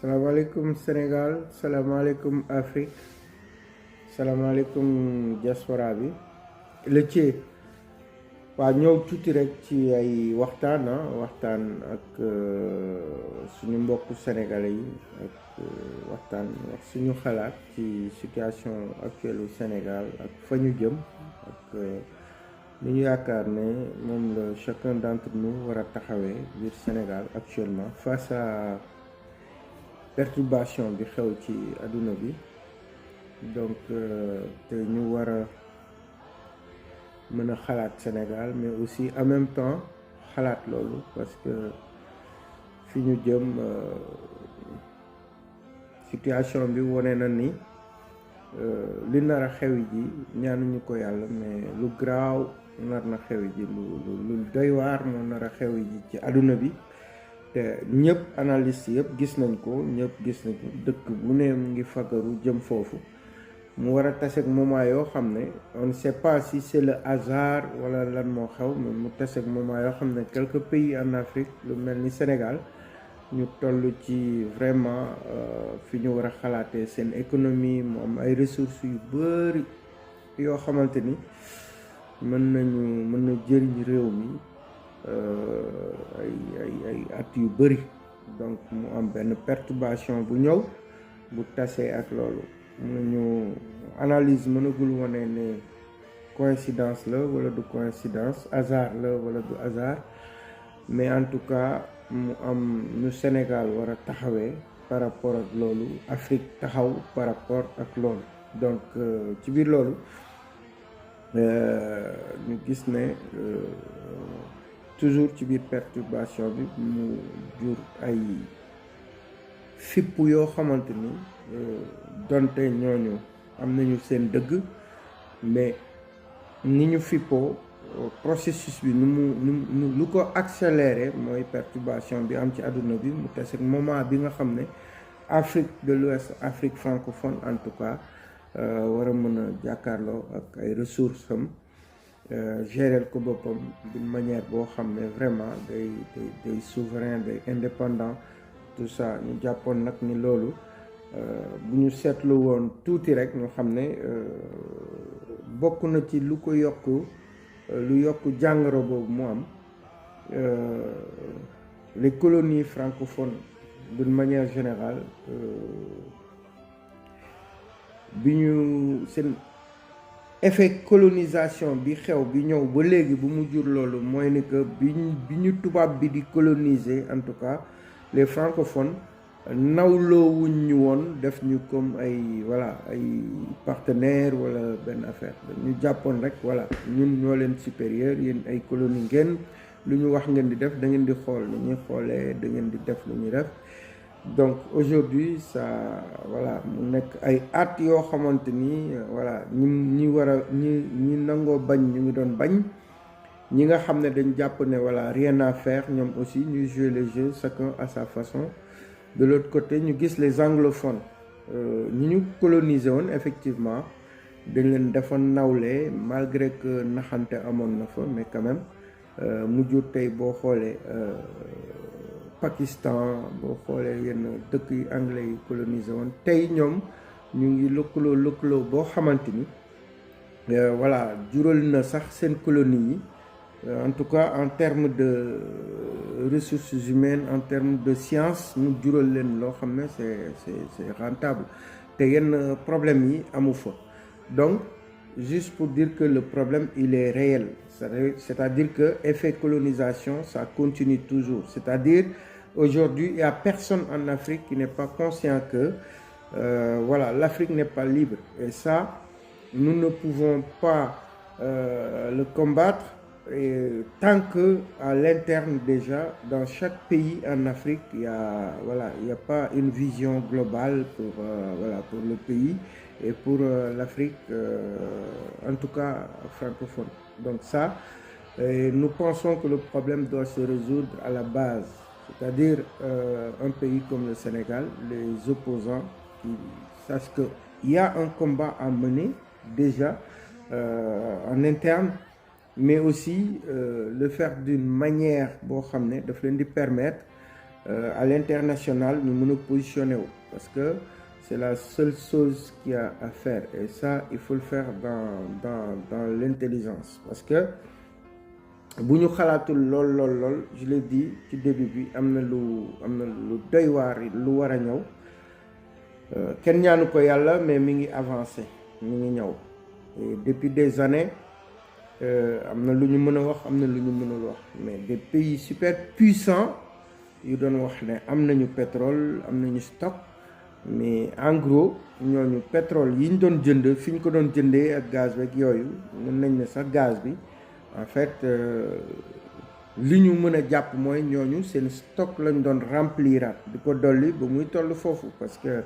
salaamaaleykum Sénégal salaamaaleykum Afrique salaamaaleykum diaspora bi Lëcce waa ñëw tuuti rek ci ay waxtaan ak suñu mbokku sénégalais yi ak waxtaan ak suñu xalaat ci situation actuelle u Sénégal ak fa ñu jëm ak li ñu yaakaar ne moom la chacun d'entre nous war a taxawee biir Sénégal actuellement face à perturbation bi xew ci àdduna bi donc te ñu war a mën a xalaat Sénégal mais aussi en même temps xalaat loolu parce que fi ñu jëm situation bi wone na ni li nar a xew ji ñaanuñu ko yàlla mais lu garaaw nar na xew ji lu doy waar moo nar a xew ji ci àdduna bi te ñëpp analyste yëpp gis nañ ko dëkk bu ne mu ngi fagaru jëm foofu mu war a taseeg moment yoo xam ne on ne sait pas si c'est le hasard wala lan moo xew mais mu taseeg moment yoo xam ne quelques pays en Afrique lu mel ni Sénégal ñu toll ci vraiment fi ñu war a xalaatee seen économie mu am ay ressources yu bari yoo xamante ni mën na jëriñ réew mi ay at yu bëri donc mu am benn perturbation bu ñëw bu tasee ak loolu mënuñu analyse mënagul wane ne coïncidence la wala du coïncidence hasard la wala du hasard mais en tout cas mu am nu Sénégal war a taxawee par rapport ak loolu Afrique taxaw par rapport ak loolu donc ci biir loolu ñu gis ne toujours ci biir perturbation bi mu jur ay fipp yoo xamante ni donte ñooñu am nañu seen dëgg mais ni ñu fippoo processus bi lu ko accéléré mooy perturbation bi am ci àdduna bi mu tase moment bi nga xam ne Afrique de l'Ouest Afrique francophone en tout cas war a mën a jàkkaarloo ak ay ressources am gérer ko boppam d'une manière boo xam ne vraiment day souverain day indépendant tout ça ñu jàppoon nag ni loolu bu ñu seetlu woon tuuti rek ñu xam ne bokk na ci lu ko yokk jàngoro boobu mu am les colonies francophones d'une manière générale bi ñu seen effet colonisation bi xew bi ñëw ba léegi bu mu jur loolu mooy ni que bi ñu tubaab bi di coloniser en tout cas les francophones nawloowuñ ñu woon def ñu comme ay partenaires wala benn affaire ñu jàppoon rek ñun ñoo leen supérieur yéen ay colonie ngeen lu ñu wax ngeen di def da ngeen di xool lu ñuy xoolee da ngeen di def lu ñuy def donc aujourd'hui ça mu nekk ay at yoo xamante ni ñi nangoo bañ ñu ngi doon bañ ñi nga xam ne dañ jàpp ne rien à faire ñoom aussi ñuy jouer le jeu chacun à sa façon. De l'autre côté ñu gis les anglophones ñi ñu colonisé woon effectivement dañ leen defoon nawle malgré que naxante amoon na fa mais quand même mujjur tey boo xoolee Pakistan boo xoolee yenn dëkk yi anglais yi colonisé woon tey ñoom ñu ngi lëkkaloo boo xamante ni jural na sax seen colonie yi en tout cas en termes de ressources humaines en termes de science mu jural leen loo xam ne c'est rentable te yenn problème yi amu fa donc juste pour dire que le problème il est réel c'est-à-dire que effet colonisation ça continue toujours c'est-à-dire aujourd'hui il y a personne en Afrique qui n'est pas conscient que l'Afrique n'est pas libre et ça nous ne pouvons pas le combattre et tant que à l'interne déjà dans chaque pays en Afrique il y a pas une vision globale pour le pays et pour l'Afrique en tout cas francophone donc ça nous pensons que le problème doit se résoudre à la base c'est-à-dire un pays comme le Sénégal les opposants qui sachent que il y a un combat à mener déjà en interne mais aussi le faire d'une manière boo xam ne daf leen di permettre à l'international ñu mën a positionner wu parce que c'est la seule chose qu'il y a à faire et ça il faut le faire dans l'intelligence parce que bu ñu xalaatul lool je l'ai dit ci début bi am na lu doy waar lu war a ñëw kenn ñaanu ko yàlla mais mi ngi avancé mi ngi ñëw et depuis des années am na lu ñu mën a wax am na lu ñu mënul wax mais des pays super puissants yu doon wax ne am nañu pétrole am nañu stock mais en gros ñooñu pétrole yi ñu doon jënd fi ñu ko doon jëndee ak gaz beeg yooyu mën nañ ne sax gaz bi en fait li ñu mën a jàpp mooy ñooñu seen stock lañ doon rempliraat di ko dolli ba muy toll foofu parce que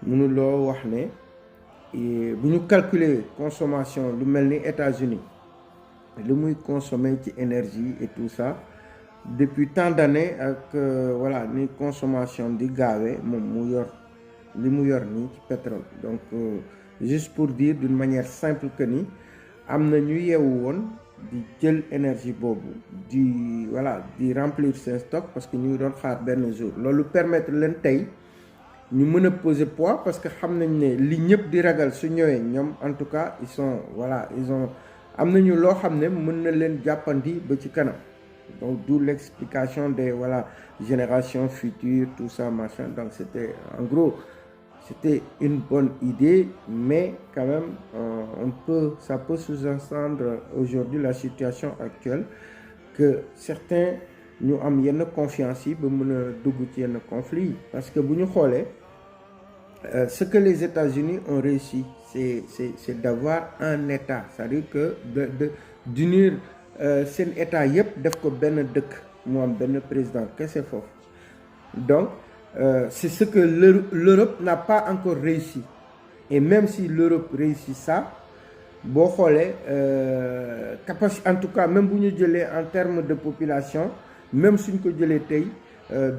mënuloo wax ne bu ñu calculer consommation lu mel ni États-Unis li muy consommer ci énergie et tout ça depuis tant d'années ak voilà ni consommation di gaawee moom mu yor li mu yor nii ci pétrole donc juste pour dire d'une manière simple que ni am na ñu yeewu woon di jël énergie boobu di voilà di remplir seen stock parce que ñu ngi doon xaar benn jour loolu permettre leen tey ñu mën a poser poids parce que xam nañ ne li ñëpp di ragal su ñëwee ñoom en tout cas ils ont am nañu loo xam ne mën na leen jàppandi ba ci kanam donc d'où l'explication des voilà générations futures tout ça machin donc c'était une bonne idée mais quand même ça peut sous-entendre aujourd'hui la situation actuelle que certains ñu am yenn confiance yi ba mën a dugg ci yenn conflits yi parce que bu ñu xoolee ce que les États-Unis ont réussi c'est d'avoir un État c'est-à-dire que d'unir seen État yëpp def ko benn dëkk mu am benn président kese foofu donc c'est ce que l'Europe n'a pas encore réussi et même si l'Europe réussit ça boo xoolee capacité en tout cas même bu ñu jëlee en termes de population même suñ ko jëlee tey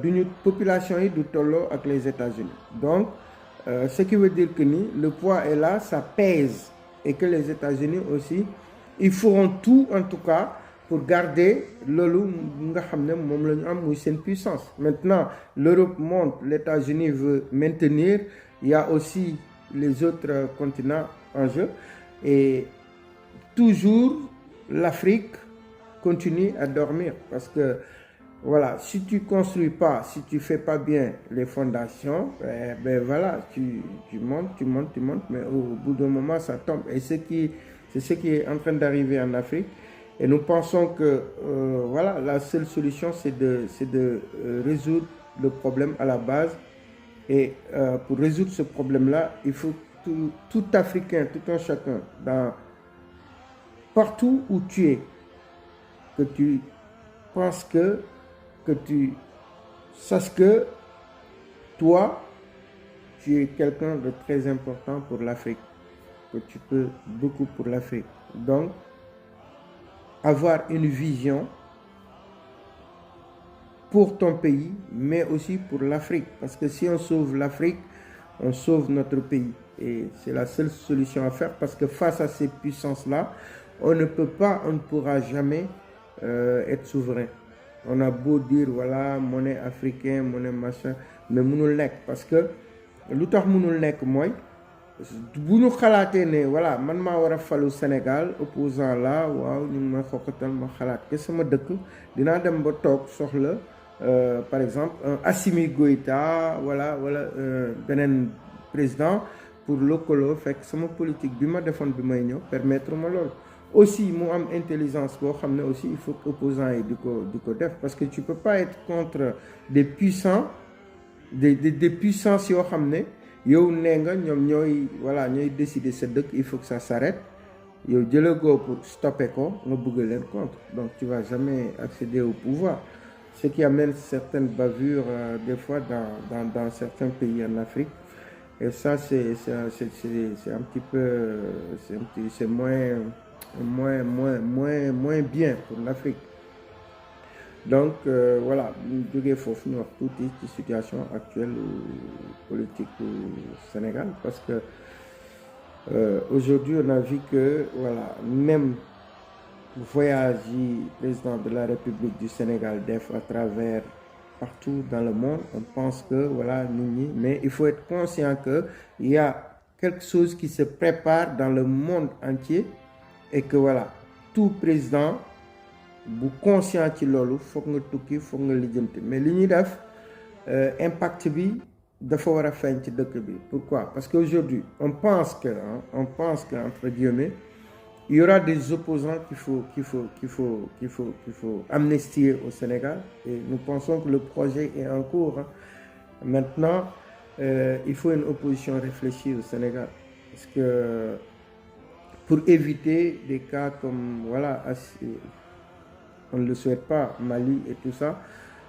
duñu population yi du tolloo ak les États-Unis donc ce qui veut dire que ni le poids est là ça pèse et que les États-Unis aussi ils feront tout en tout cas pour garder loolu nga xam ne moom la ñu am muy seen puissance maintenant l'Europe monte les États-Unis veut maintenir il y a aussi les autres continents en jeu et toujours l'Afrique continue à dormir parce que voilà si tu construis pas si tu fais pas bien les fondations ben voilà tu montes mais au bout d'un moment ça tombe et c'est ce qui est en train d'arriver en Afrique et nous pensons que voilà la seule solution c'est de résoudre le problème à la base et pour résoudre ce problème-là il faut tout Africain tout un chacun partout où tu es que tu penses que tu saches que toi tu es quelqu'un de très important pour l'Afrique que tu peux beaucoup pour l'Afrique donc avoir une vision pour ton pays mais aussi pour l'Afrique parce que si on sauve l'Afrique on sauve notre pays et c'est la seule solution à faire parce que face à ces puissances-là on ne pourra jamais être souverain on a beau dire voilà monnaie africain monnaie machin mais mënul nekk parce que lu tax mënul nekk mooy bu ñu xalaatee ne voilà man maa war a falu Sénégal opposant la waaw ñu ngi may xoqatal ma xalaat que sama dëkk dinaa dem ba toog soxla par exemple un Assimi Goïta wala beneen président pour lëkkaloo fekk sama politique bi ma defoon bi may ñëw permettre ma loolu aussi mu am intelligence boo xam ne aussi il faut que opposants yi di ko def parce que tu peux pas être contre des puissants des puissances yoo xam ne yow nee nga ñoom ñooy décider sa dëkk il faut que ça s'arrête yow jëlagoo pour stopper ko nga bëgg leen contre donc tu vas jamais accéder au pouvoir ce qui amène certaines bavures des fois dans certains pays en Afrique et ça c'est un petit peu c'est moins bien pour l'Afrique donc voilà ñu jógee foofu ñu wax tuuti ci situation actuelle politique au Sénégal parce que aujourd'hui on a vu que voilà même voyage yi président de la République du Sénégal def à travers partout dans le monde. On pense que voilà, mais il faut être conscient qu'il y a quelque chose qui se prépare dans le monde entier et que voilà, tout président bu conscient ci loolu foog nga tukki foog nga lijjanti mais li ñuy def impact bi dafa war a feeñ ci dëkk bi. Pourquoi? Parce qu'aujourd'hui on pense que entre guillemets il y aura des opposants qu'il faut amnistier au Sénégal et nous pensons que le projet est en cours. Maintenant il faut une opposition réfléchie au Sénégal parce que pour éviter des cas comme voilà on ne le souhaite pas, Mali et tout ça,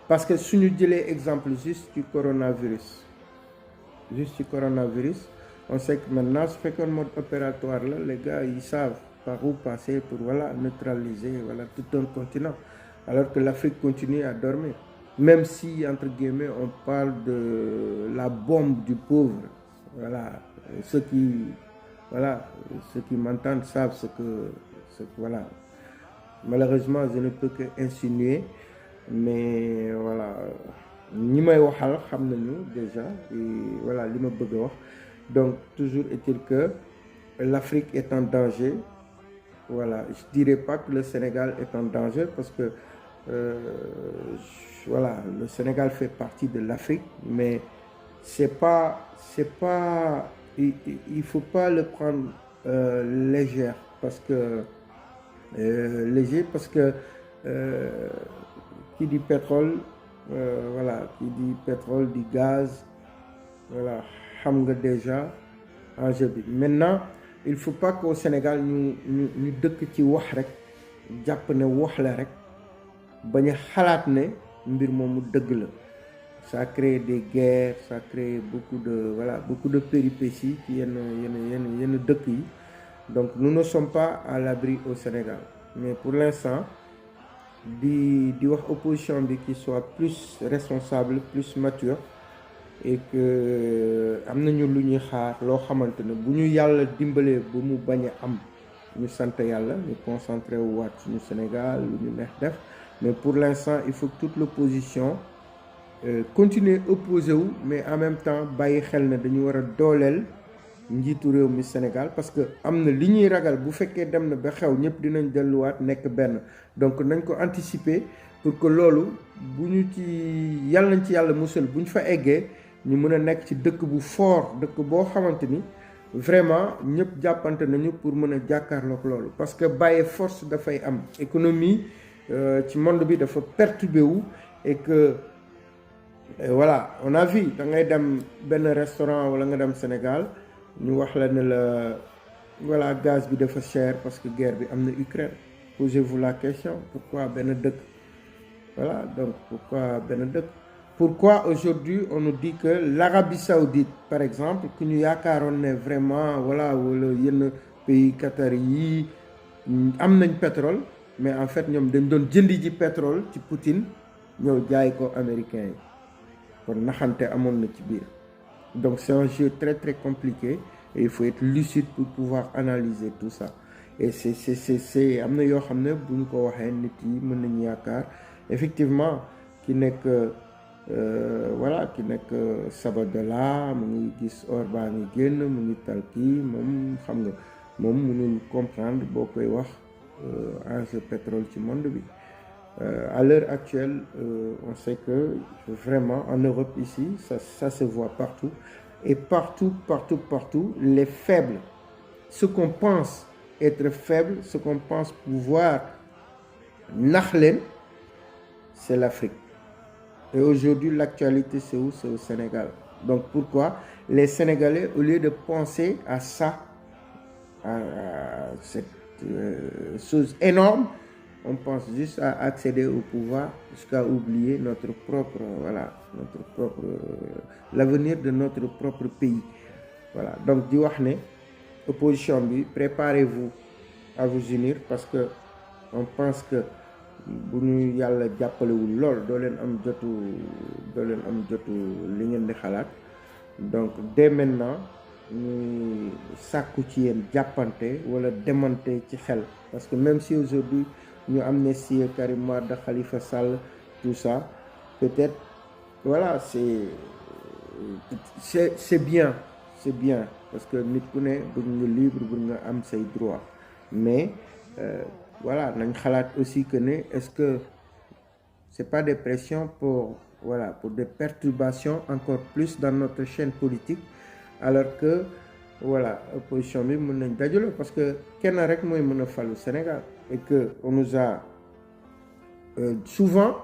parce que si nous disons exemple juste du coronavirus, on sait que maintenant, ce fait qu'un mode opératoire, là, les gars, ils savent par où passer pour voilà, neutraliser voilà, tout un continent, alors que l'Afrique continue à dormir. Même si, entre guillemets, on parle de la bombe du pauvre, voilà, ceux qui m'entendent savent ce que voilà. Malheureusement, je ne peux que insinuer, mais voilà, ñi may waxal xam nañu déjà et voilà li ma bëgg a wax. Donc toujours est-il que l'Afrique est en danger. Voilà, je dirais pas que le Sénégal est en danger parce que voilà, le Sénégal fait partie de l'Afrique, mais c'est pas il faut pas le prendre léger parce que qui dit pétrole voilà, qui dit pétrole dit gaz, voilà, xam nga déjà enjeu bi. Maintenant il faut pas qu'au Sénégal ñu dëkk ci wax rek jàpp ne wax la rek bañ a xalaat ne mbir moomu dëgg la. Ça crée des guerres, ça crée beaucoup de péripéties ci yenn dëkk yi. Donc nous ne sommes pas à l'abri au Sénégal, mais pour l'instant di wax opposition bi qui soit plus responsable, plus mature et que am nañu lu ñuy xaar loo xamante ne bu ñu yàlla dimbalee ba mu bañ a am ñu sant yàlla ñu concentré wu waat suñu Sénégal lu ñu neex def. Mais pour l'instant il faut que toute l'opposition continuer opposé wu mais en même temps bàyyi xel ne dañu war a dooleel njiitu réew mi Sénégal parce que am na li ñuy ragal bu fekkee dem na ba xew ñëpp dinañ delluwaat nekk benn. Donc nañ ko anticiper pour que loolu bu ñu ci yàlla nañ ci yàlla musal bu ñu fa eggee ñu mën a nekk ci dëkk bu fort dëkk boo xamante ni vraiment ñëpp jàppante nañu pour mën a jàkkaarloog loolu. Parce que bàyyi force dafay am économie ci monde bi dafa perturbé wu et que voilà on a vu da ngay dem benn restaurant wala nga dem Sénégal. ñu wax la ne la voilà gaz bi dafa cher parce que guerre bi am na Ukraine. Posez-vous la question pourquoi benn dëkk voilà donc pourquoi benn dëkk. Pourquoi aujourd'hui on nous dit que l'Arabie Saoudite par exemple ku ñu yaakaaroon ne vraiment voilà wala yenn pays Qatar yi am nañ pétrole mais en fait ñoom dañ doon jëndi ji pétrole ci Poutine ñëw jaay ko américain yi kon naxante amoon na ci biir. Donc c'est un jeu très très compliqué et il faut être lucide pour pouvoir analyser tout ça et c'est am na yoo xam ne bu ñu ko waxee nit yi mën nañu yaakaar effectivement ki nekk voilà ki nekk Sabodala mu ngi gis or baa ngi génn mu ngi tal kii moom xam nga moom mënul comprendre boo koy wax enjeu pétrole ci monde bi. À l'heure actuelle, on sait que vraiment en Europe ici, ça se voit partout. Et partout, les faibles, ce qu'on pense être faible, ce qu'on pense pouvoir nax leen, c'est l'Afrique. Et aujourd'hui, l'actualité, c'est où? C'est au Sénégal. Donc pourquoi les Sénégalais, au lieu de penser à ça, à cette chose énorme, on pense juste à accéder au pouvoir jusqu'à oublier notre propre l'avenir de notre propre pays. Voilà. Donc di wax ne opposition bi préparez-vous à vous unir parce que on pense que bu ñu yàlla jàppalewul lool doo leen am jotu li ngeen di xalaat. Donc dès maintenant ñu sàkku ci yéen jàppante wala demante ci xel parce que même si aujourd'hui ñu amnistier Karim Wade, Khalifa Sall, tout ça, peut-être voilà, c'est bien, c'est bien parce que nit ku ne bëgg nga libre, bëgg nga am say droit, mais voilà, nañ xalaat aussi que ne est-ce que c'est pas des pressions pour voilà, pour des perturbations encore plus dans notre chaîne politique, alors que voilà, opposition bi mën nañ dajalo parce que kenn rek mooy mën a falu Sénégal et que on nous a souvent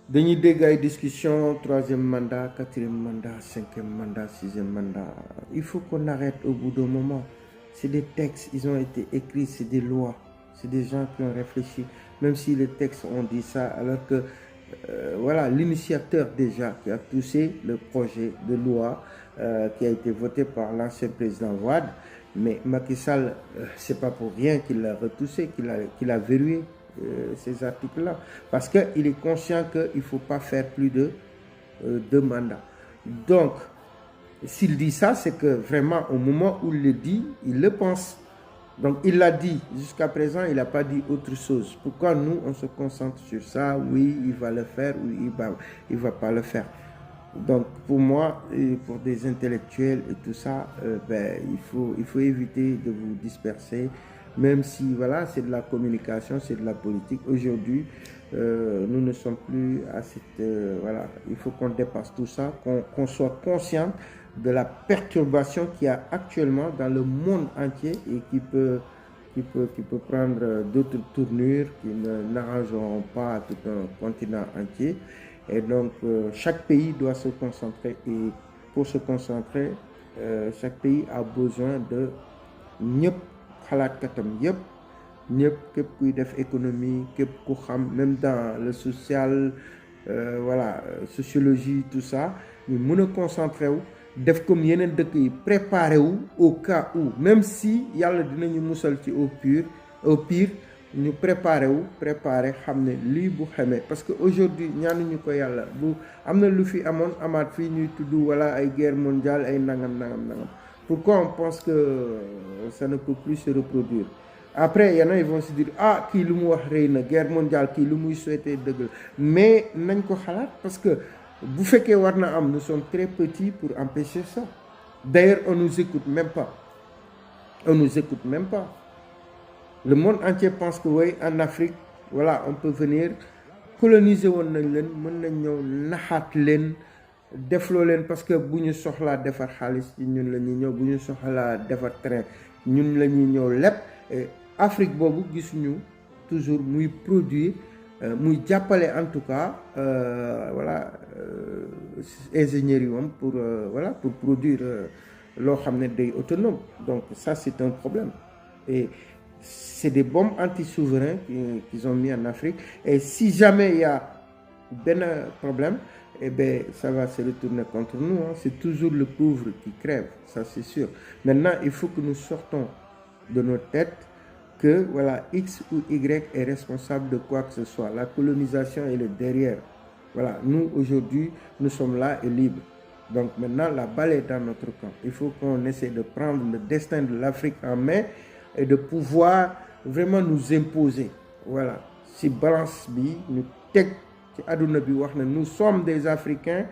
dañuy dégg ay discussion 3e mandat, 4e mandat, 5e mandat, 6e mandat. Il faut qu'on arrête au bout d'un moment. C'est des textes, ils ont été écrits, c'est des lois, c'est des gens qui ont réfléchi, même si les textes ont dit ça, alors que voilà, l'initiateur déjà qui a poussé le projet de loi qui a été voté par l'ancien président Wade, mais Macky Sall, c'est pas pour rien qu'il l'a retouché, qu'il a verrouillé ces articles-là, parce qu'il est conscient qu'il ne faut pas faire plus de 2 mandats. Donc, s'il dit ça, c'est que vraiment, au moment où il le dit, il le pense. Donc, il l'a dit. Jusqu'à présent, il n'a pas dit autre chose. Pourquoi nous, on se concentre sur ça? Oui, il va le faire ou il va pas le faire. Donc, pour moi, et pour des intellectuels et tout ça, il faut éviter de vous disperser. Même si, voilà, c'est de la communication, c'est de la politique. Aujourd'hui, nous ne sommes plus à cette... voilà, il faut qu'on dépasse tout ça, qu'on soit conscient de la perturbation qu'il y a actuellement dans le monde entier et qui peut prendre d'autres tournures qui n'arrangeront pas tout un continent entier. Et donc, chaque pays doit se concentrer. Et pour se concentrer, chaque pays a besoin de ñëpp xalaatkatam yëpp ñëpp képp kuy def économie képp ku xam même dans le social voilà sociologie tout ça ñu mën a concentré wu def comme yeneen dëkk yi préparé wu au cas où même si yàlla dinañu musal ci au pire ñu préparé xam ne lii bu xamee parce que aujourd'hui ñaanuñu ko yàlla bu am na lu fi amoon amaat fii ñuy tudd wala ay guerre mondiale ay nangam. Pourquoi on pense que ça ne peut plus se reproduire? Après, il y en a, ils vont se dire, ah, qui lu mu wax rëy na guerre mondiale, qui lu muy souhaité dëgg la mais nañ ko xalaat parce que bu fekkee war na am nous sommes très petits pour empêcher ça. D'ailleurs, on nous écoute même pas. Le monde entier pense que oui, en Afrique, voilà, on peut venir coloniser woon nañ leen mën nañ ñëw naxaat leen defloo leen parce que bu ñu soxlaa defar xaalis ci ñun la ñuy ñëw bu ñu soxlaa defar train ñun la ñuy ñëw lépp Afrique boobu gisuñu toujours muy produire muy jàppale en tout cas voilà ingénieurs yi moom pour voilà pour produire loo xam ne day autonome donc ça c'est un problème et c'est des bombes anti-souverains qu'ils ont mis en Afrique et si jamais il y a benn problème eh bien, ça va se retourner contre nous. Hein. C'est toujours le pauvre qui crève, ça c'est sûr. Maintenant, il faut que nous sortons de nos têtes que voilà, X ou Y est responsable de quoi que ce soit. La colonisation elle est derrière. Voilà, nous aujourd'hui, nous sommes là et libres. Donc maintenant, la balle est dans notre camp. Il faut qu'on essaie de prendre le destin de l'Afrique en main et de pouvoir vraiment nous imposer. Voilà, si balance bi, nous tech. Nous sommes des Africains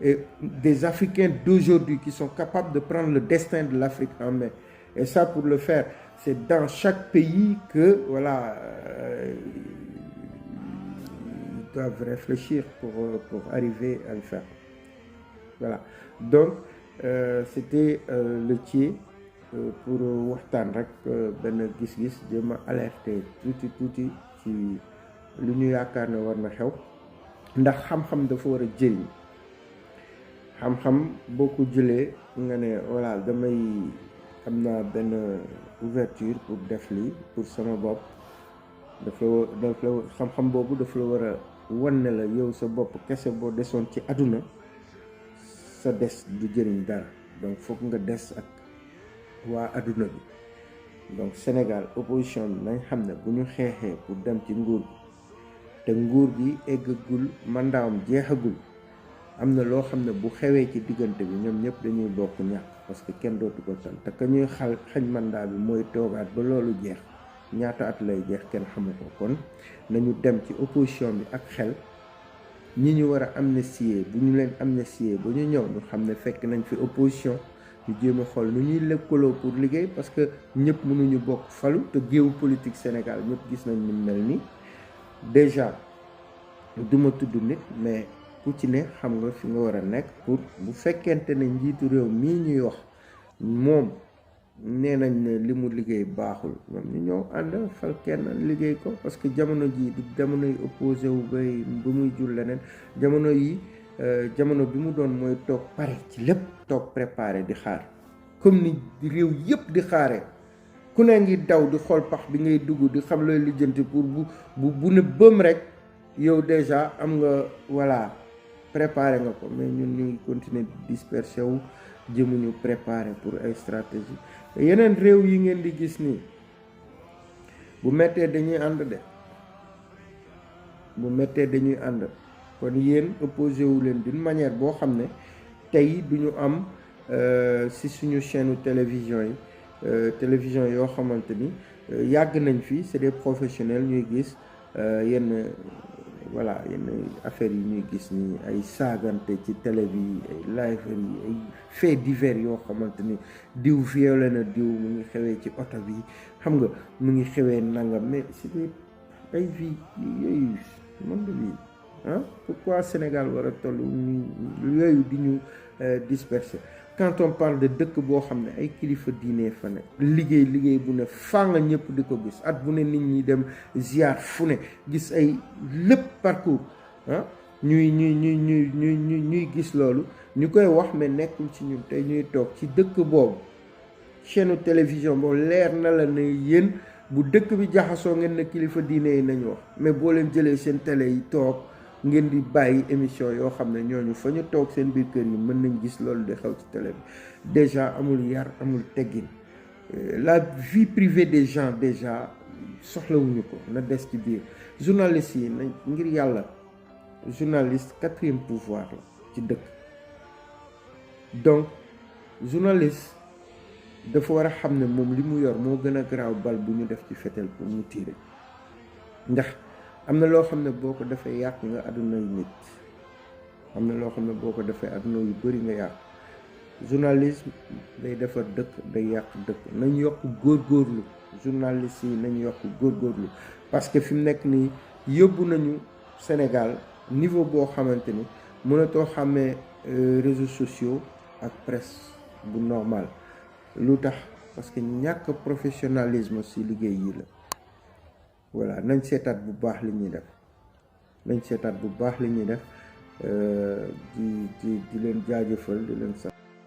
et des Africains d'aujourd'hui qui sont capables de prendre le destin de l'Afrique en main. Et ça, pour le faire, c'est dans chaque pays que voilà, ils doivent réfléchir pour arriver à le faire. Voilà. Donc, c'était le tiers pour waxtaan rek benn gis-gis jéem a alerter tuuti ci lu ñu yaakaar ne war na xew. Ndax xam-xam dafa war a jëriñ xam-xam boo ko jëlee nga ne voilà damay am naa benn ouverture pour def lii pour sama bopp dafa xam-xam boobu dafa la war a wan ne la yow sa bopp kese boo desoon ci àdduna sa des du jëriñ dara donc foog nga des ak waa àdduna bi donc Sénégal opposition bi nañ xam ne bu ñu xeexee pour dem ci nguur gi te nguur gi eggagul mandaam jeexagul am na loo xam ne bu xewee ci diggante bi ñoom ñëpp dañuy bokk ñàkk parce que kenn dootu ko tal te ka ñuy xañ mandat bi mooy toogaat ba loolu jeex ñaata at lay jeex kenn xamu ko kon nañu dem ci opposition bi ak xel ñi ñu war a amnistier bu ñu leen amnistier ba ñu ñëw ñu xam ne fekk nañ fi opposition ñu jéem a xool nu ñuy lëkkaloo pour liggéey parce que ñëpp mënuñu bokk falu te géewu politique Sénégal ñëpp gis nañ ni mel ni déjà duma tudd nit mais ku ci ne xam nga fi nga war a nekk pour bu fekkente ne njiitu réew mii ñuy wax moom nee nañ ne li mu liggéey baaxul ñoom ñu ñëw ànd fal kenn liggéey ko parce que jamono jii du jamono yi opposé wu bay ba muy jur leneen jamono yi jamono bi mu doon mooy toog pare ci lépp toog préparé di xaar comme ni réew yëpp di xaare ku ne ngi daw di xool pax bi ngay dugg di xam looy lijjanti pour bu ne bëm rek yow déjà am nga voilà préparé nga ko mais ñun ñu ngi continuer di disperser wu jëmuñu préparé pour ay stratégie yeneen réew yi ngeen di gis nii bu mettee dañuy ànd de bu mettee dañuy ànd kon yéen opposé wu leen d'une manière boo xam ne tey du ñu am si suñu chaîne télévision yi télévision yoo xamante ni yàgg nañ fi c'est des professionnels ñuy gis yenn voilà yenn affaires yi ñuy gis ni ay saagante ci télé bi ay live yi ay faits divers yoo xamante ni diw violé na diw mu ngi xewee ci oto bi xam nga mu ngi xewee nangam mais c'est des ay vie yooyu monde bi ah pourquoi Sénégal war a toll yooyu di ñu disperser quand on parle de dëkk boo xam ne ay kilifa diine fa ne liggéey bu ne fàng ñëpp di ko gis at bu ne nit ñi dem ziar fu ne gis ay lépp parcours ah ñuy gis loolu ñu koy wax mais nekkul ci ñun tey ñuy toog ci dëkk boobu chaîne télévision boobu leer na la ne yéen bu dëkk bi jaxasoo ngeen ne kilifa diine yi nañu wax mais boo leen jëlee seen télé yi toog ngeen di bàyyi émission yoo xam ne ñooñu fa ñu toog seen biir kër yi mën nañ gis loolu di xew ci télé bi déjà amul yar amul teggin la vie privée des gens déjà soxlawuñu ko na des ci biir journalistes yi nañ ngir yàlla journaliste 4e pouvoir la ci dëkk donc journaliste dafa war a xam ne moom li mu yor moo gën a garaaw bal bu ñu def ci fetel pour mu tirer ndax am na loo xam ne boo ko defee yàq nga àdduna yu nit am na loo xam ne boo ko defee àdduna yu bëri nga yàq journalisme day defar dëkk day yàq dëkk nañ yokk góorgóorlu journalistes yi nañ yokk góorgóorlu parce que fi mu nekk nii yóbbu nañu Sénégal niveau boo xamante ni mënatoo xàmmee réseaux sociaux ak presse bu normal lu tax parce que ñàkk professionnalisme ci liggéey yi la voilà nañ seetaat bu baax li ñuy def di leen jaajëfal di leen sax